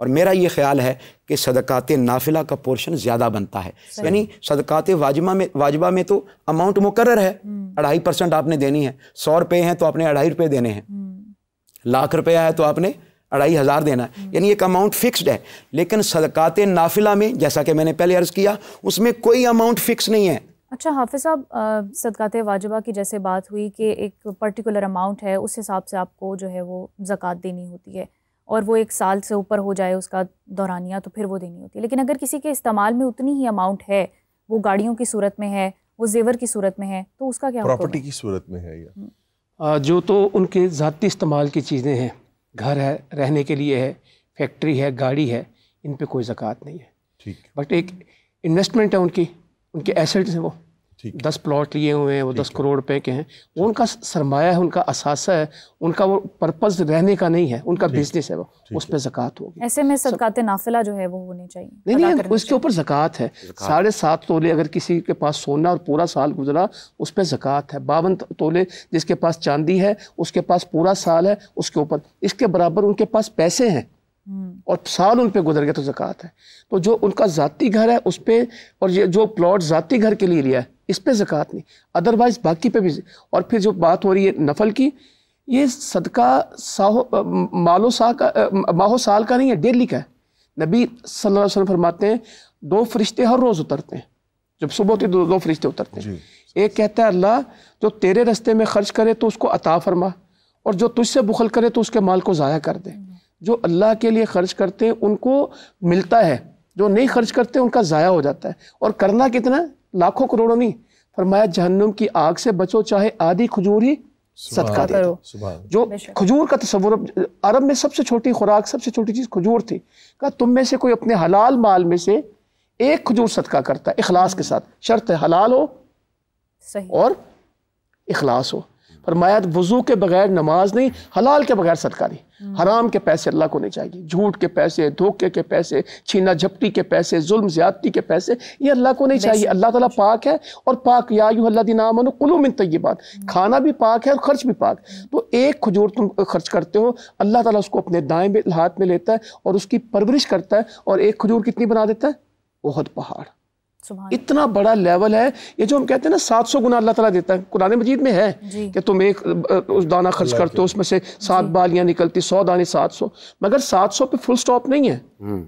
اور میرا یہ خیال ہے کہ صدقات نافلہ کا پورشن زیادہ بنتا ہے. یعنی صدقات واجبہ میں تو اماؤنٹ مقرر ہے, 2.5% آپ نے دینی ہے. 100 روپے ہیں تو آپ نے 2.5 روپے دینے ہیں, 1,00,000 روپیہ ہے تو آپ نے 2,500 دینا ہے, یعنی ایک اماؤنٹ فکسڈ ہے. لیکن صدقات نافلہ میں جیسا کہ میں نے پہلے عرض کیا, اس میں کوئی اماؤنٹ فکس نہیں ہے. اچھا حافظ صاحب، صدقات واجبہ کی جیسے بات ہوئی کہ ایک پرٹیکولر اماؤنٹ ہے، اس حساب سے آپ کو جو ہے وہ زکوٰۃ دینی ہوتی ہے، اور وہ 1 سال سے اوپر ہو جائے اس کا دورانیہ تو پھر وہ دینی ہوتی ہے. لیکن اگر کسی کے استعمال میں اتنی ہی اماؤنٹ ہے، وہ گاڑیوں کی صورت میں ہے، وہ زیور کی صورت میں ہے، تو اس کا کیا حکم ہے؟ پراپرٹی کی صورت میں ہے یا جو تو ان کے ذاتی استعمال کی چیزیں ہیں، گھر ہے، رہنے کے لیے ہے، فیکٹری ہے، گاڑی ہے، ان پہ کوئی زکوٰۃ نہیں ہے. ٹھیک. بٹ ایک انویسٹمنٹ ہے ان کے ایسٹس ہیں، وہ 10 پلاٹ لیے ہوئے ہیں، وہ 10 کروڑ روپے کے ہیں، وہ ان کا سرمایہ ہے، ان کا اثاثہ ہے، ان کا وہ پرپز رہنے کا نہیں ہے، ان کا بزنس ہے، وہ اس پہ زکوٰۃ ہوگی. ایسے میں صدقات نافلہ جو ہے وہ ہونے چاہیے. نہیں، اس کے اوپر زکوٰۃ ہے. 7.5 تولے اگر کسی کے پاس سونا اور پورا سال گزرا، اس پہ زکوٰۃ ہے. 52 تولے جس کے پاس چاندی ہے، اس کے پاس پورا سال ہے، اس کے اوپر اس کے برابر ان کے پاس پیسے ہیں اور سال ان پہ گزر گیا تو زکوٰۃ ہے. تو جو ان کا ذاتی گھر ہے اس پہ، اور یہ جو پلاٹ ذاتی گھر کے لیے لیا ہے اس پہ زکوٰۃ نہیں. ادروائز باقی پہ بھی. اور پھر جو بات ہو رہی ہے نفل کی، یہ صدقہ ماہ و سال کا نہیں ہے، ڈیلی کا ہے. نبی صلی اللہ علیہ وسلم فرماتے ہیں 2 فرشتے ہر روز اترتے ہیں. جب صبح ہوتی 2 فرشتے اترتے ہیں. ایک کہتا ہے اللہ جو تیرے رستے میں خرچ کرے تو اس کو عطا فرما، اور جو تجھ سے بخل کرے تو اس کے مال کو ضائع کر دے. جو اللہ کے لیے خرچ کرتے ہیں ان کو ملتا ہے، جو نہیں خرچ کرتے ان کا ضائع ہو جاتا ہے. اور کرنا کتنا؟ لاکھوں کروڑوں نہیں. فرمایا جہنم کی آگ سے بچو، چاہے آدھی کھجور ہی صدقہ دے دو. جو کھجور کا تصور، عرب میں سب سے چھوٹی خوراک، سب سے چھوٹی چیز کھجور تھی. کہا تم میں سے کوئی اپنے حلال مال میں سے 1 کھجور صدقہ کرتا ہے اخلاص کے ساتھ. شرط ہے حلال ہو اور اخلاص ہو. فرمایا وضو کے بغیر نماز نہیں، حلال کے بغیر صدقہ نہیں. حرام کے پیسے اللہ کو نہیں چاہیے، جھوٹ کے پیسے، دھوکے کے پیسے، چھینا جھپٹی کے پیسے، ظلم زیادتی کے پیسے، یہ اللہ کو نہیں چاہیے. اللہ تعالیٰ پاک ہے، اور پاک یا ایھا الذین آمنوا کلوا من طیبات، کھانا بھی پاک ہے اور خرچ بھی پاک. تو 1 کھجور تم خرچ کرتے ہو، اللہ تعالیٰ اس کو اپنے دائیں ہاتھ میں لیتا ہے اور اس کی پرورش کرتا ہے، اور 1 کھجور کتنی بنا دیتا ہے؟ احد پہاڑ. اتنا بڑا لیول ہے. یہ جو ہم کہتے ہیں نا 700 گنا اللہ تعالیٰ دیتا ہے، قرآن مجید میں ہے کہ تم 1 دانہ خرچ کرتے ہو، اس میں سے 7 بالیاں نکلتی، 100 دانے 700. مگر 700 پہ فل سٹاپ نہیں ہے،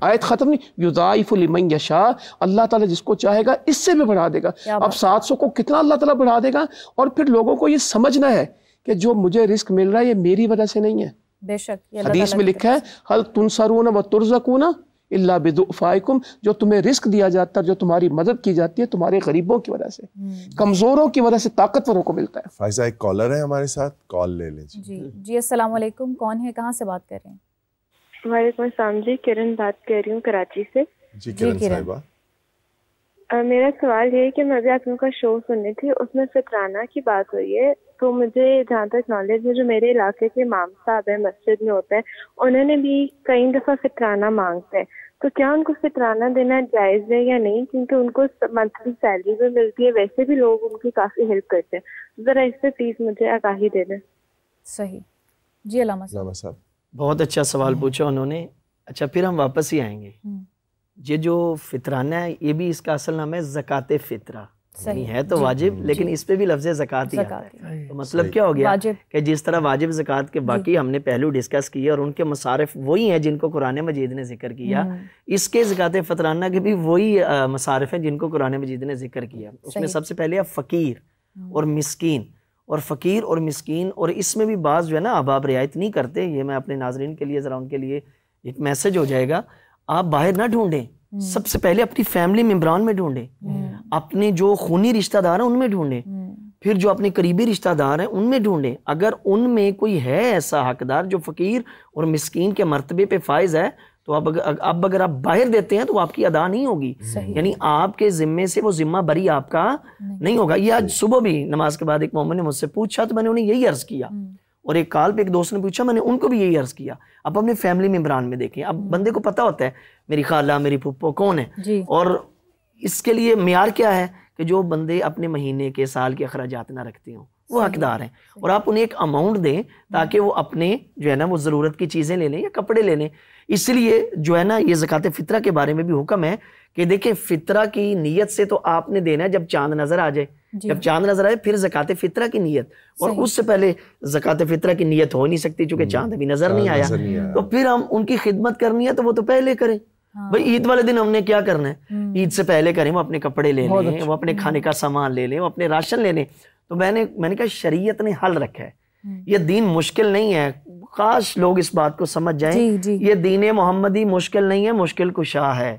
آیت ختم نہیں. یضاعف لمن یشاء، اللہ تعالیٰ جس کو چاہے گا اس سے بھی بڑھا دے گا. اب 700 کو کتنا اللہ تعالیٰ بڑھا دے گا. اور پھر لوگوں کو یہ سمجھنا ہے کہ جو مجھے رزق مل رہا ہے یہ میری وجہ سے نہیں ہے. بے شک حدیث میں لکھا ہے هل تنصرون وترزقون الا بضعفائکم، جو تمہیں رزق دیا جاتا ہے، جو تمہاری مدد کی جاتی ہے تمہارے غریبوں کی وجہ سے، کمزوروں کی وجہ سے طاقتوروں کو ملتا ہے. فائزہ ایک کالر ہے ہمارے ساتھ، کال لے لیں. جی السلام علیکم، کون ہے، کہاں سے بات کر رہے ہیں؟ وعلیکم السلام جی، کرن بات کر رہی ہوں کراچی سے. جی کرن صاحبہ، میرا سوال یہ ہے کہ میں ابھی آپ لوگوں کا شو سنی تھی، اس میں فطرانہ کی بات ہوئی ہے. تو مجھے جہاں تک نالج ہے، جو میرے علاقے کے امام صاحب ہیں مسجد میں ہوتے ہیں، انہوں نے بھی کئی دفعہ فطرانہ مانگتے ہیں. تو کیا ان کو فطرانہ دینا جائز ہے یا نہیں؟ کیونکہ ان کو منتھلی سیلری بھی ملتی ہے، ویسے بھی لوگ ان کی کافی ہیلپ کرتے ہیں. ذرا اس پہ پلیز مجھے آگاہی دے دیں. صحیح. جی علامہ صاحب، بہت اچھا سوال پوچھا انہوں نے. اچھا پھر ہم واپس ہی آئیں گے. یہ جو فطرانہ ہے یہ بھی اس کا اصل نام ہے زکوٰۃ فطرہ. صحیح ہے تو واجب، لیکن اس پہ بھی لفظ زکوٰۃ ہی آتا ہے. تو مطلب کیا ہو گیا کہ جس طرح واجب زکوٰۃ کے باقی ہم نے پہلو ڈسکس کیے اور ان کے مصارف وہی ہیں جن کو قرآن مجید نے ذکر کیا، اس کے زکوٰۃ فطرانہ کے بھی وہی مصارف ہیں جن کو قرآن مجید نے ذکر کیا. اس میں سب سے پہلے فقیر اور مسکین، اور فقیر اور مسکین، اور اس میں بھی بعض جو ہے نا احباب رعایت نہیں کرتے. یہ میں اپنے ناظرین کے لیے ذرا ان کے لیے ایک میسج ہو جائے گا. آپ باہر نہ ڈھونڈیں، سب سے پہلے اپنی فیملی ممبران میں ڈھونڈیں، اپنے جو خونی رشتہ دار ہیں ان میں ڈھونڈیں، پھر جو اپنے قریبی رشتہ دار ہیں ان میں ڈھونڈیں. اگر ان میں کوئی ہے ایسا حقدار جو فقیر اور مسکین کے مرتبے پہ فائز ہے، تو اب اگر آپ باہر دیتے ہیں تو آپ کی ادا نہیں ہوگی. یعنی آپ کے ذمے سے وہ ذمہ بری آپ کا نہیں ہوگا. یہ آج صبح بھی نماز کے بعد ایک مومن نے مجھ سے پوچھا تو میں نے انہیں یہی عرض کیا، اور ایک کال پہ ایک دوست نے پوچھا، میں نے ان کو بھی یہی عرض کیا. اب اپنے فیملی ممبران میں دیکھیں. اب بندے کو پتہ ہوتا ہے میری خالہ، میری پھپھو کون ہے، اور اس کے لیے معیار کیا ہے کہ جو بندے اپنے مہینے کے سال کے اخراجات نہ رکھتے ہوں وہ حقدار ہیں، اور آپ انہیں ایک اماؤنٹ دیں تاکہ وہ اپنے جو ہے نا وہ ضرورت کی چیزیں لے لیں یا کپڑے لے لیں۔ اس لیے جو ہے نا یہ زکوٰۃ فطرہ کے بارے میں بھی حکم ہے کہ دیکھیں فطرہ کی نیت سے تو آپ نے دینا ہے جب چاند نظر آ جائے، جب چاند نظر آئے پھر زکوٰۃ فطرہ کی نیت، اور اس سے پہلے زکوٰۃ فطرہ کی نیت ہو نہیں سکتی چونکہ چاند ابھی نظر نہیں آیا، تو پھر ہم ان کی خدمت کرنی ہے تو وہ تو پہلے کریں۔ بھئی عید والے دن ہم نے کیا کرنا ہے، عید سے پہلے کریں، وہ اپنے کپڑے لے لیں، وہ اپنے کھانے کا سامان لے لیں، وہ اپنے راشن لے لیں۔ تو میں نے کہا شریعت نے حل رکھا ہے، یہ دین مشکل نہیں ہے، کاش لوگ اس بات کو سمجھ جائیں، یہ دین محمدی مشکل نہیں ہے، مشکل کشا ہے۔